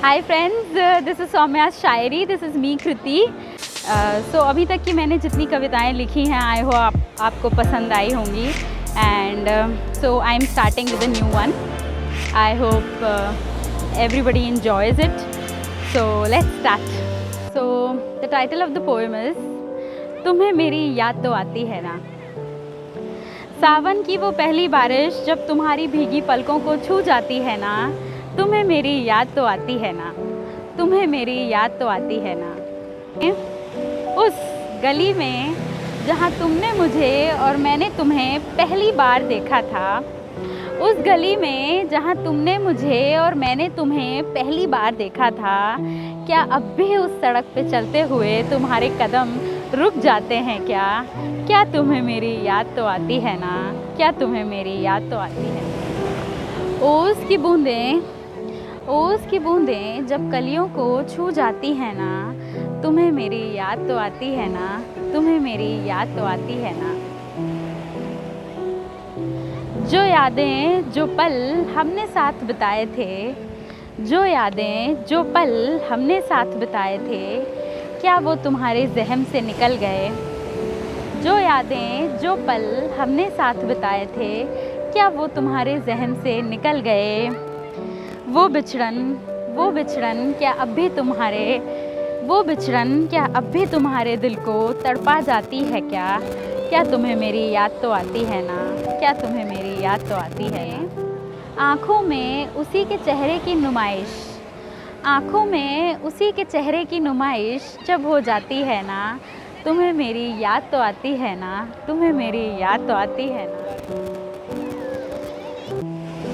Hi friends, this is Saumya Shayari, this is me Kriti. So अभी तक की मैंने जितनी कविताएं लिखी हैं आई होप आपको पसंद आई होंगी and so I am starting with a new one. I hope everybody enjoys it. So let's start. So the title of the poem is तुम्हें मेरी याद तो आती है ना। सावन की वो पहली बारिश जब तुम्हारी भीगी पलकों को छू जाती है ना, तुम्हें मेरी याद तो आती है ना, तुम्हें मेरी याद तो आती है ना। उस गली में जहाँ तुमने मुझे और मैंने तुम्हें पहली बार देखा था, उस गली में जहाँ तुमने मुझे और मैंने तुम्हें पहली बार देखा था, क्या अब भी उस सड़क पे चलते हुए तुम्हारे कदम रुक जाते हैं क्या? क्या तुम्हें मेरी याद तो आती है ना? क्या तुम्हें मेरी याद तो आती है? ओस की बूंदें जब कलियों को छू जाती है ना, तुम्हें मेरी याद तो आती है ना, तुम्हें मेरी याद तो आती है ना। जो यादें जो पल हमने साथ बिताए थे, जो यादें जो पल हमने साथ बिताए थे, क्या वो तुम्हारे ज़हन से निकल गए? जो यादें जो पल हमने साथ बिताए थे, क्या वो तुम्हारे ज़हन से निकल गए? वो बिछड़न क्या अब भी तुम्हारे दिल को तड़पा जाती है क्या? क्या तुम्हें मेरी याद तो आती है ना? क्या तुम्हें मेरी याद तो आती है? आँखों में उसी के चेहरे की नुमाइश जब हो जाती है ना, तुम्हें मेरी याद तो आती है ना, तुम्हें मेरी याद तो आती है ना।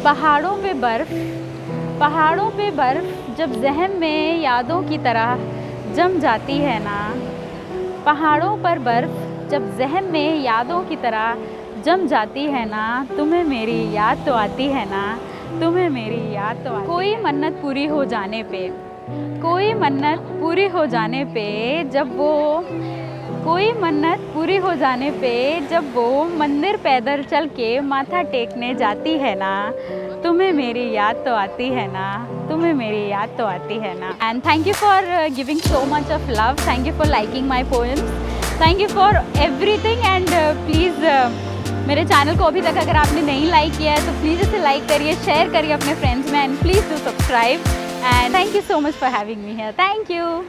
पहाड़ों पे बर्फ जब ज़हन में यादों की तरह जम जाती है ना, पहाड़ों पर बर्फ जब ज़हन में यादों की तरह जम जाती है ना, तुम्हें मेरी याद तो आती है ना, तुम्हें मेरी याद तो आती है। कोई मन्नत पूरी हो जाने पे जब वो मंदिर पैदल चल के माथा टेकने जाती है ना, तुम्हें मेरी याद तो आती है ना, तुम्हें मेरी याद तो आती है ना। And thank you for giving so much of love, thank you for liking my poems, thank you for everything. And please मेरे चैनल को अभी तक अगर आपने नहीं लाइक किया है तो प्लीज़ इसे लाइक करिए, शेयर करिए अपने फ्रेंड्स में, and please do subscribe. And thank you so much for having me here. Thank you.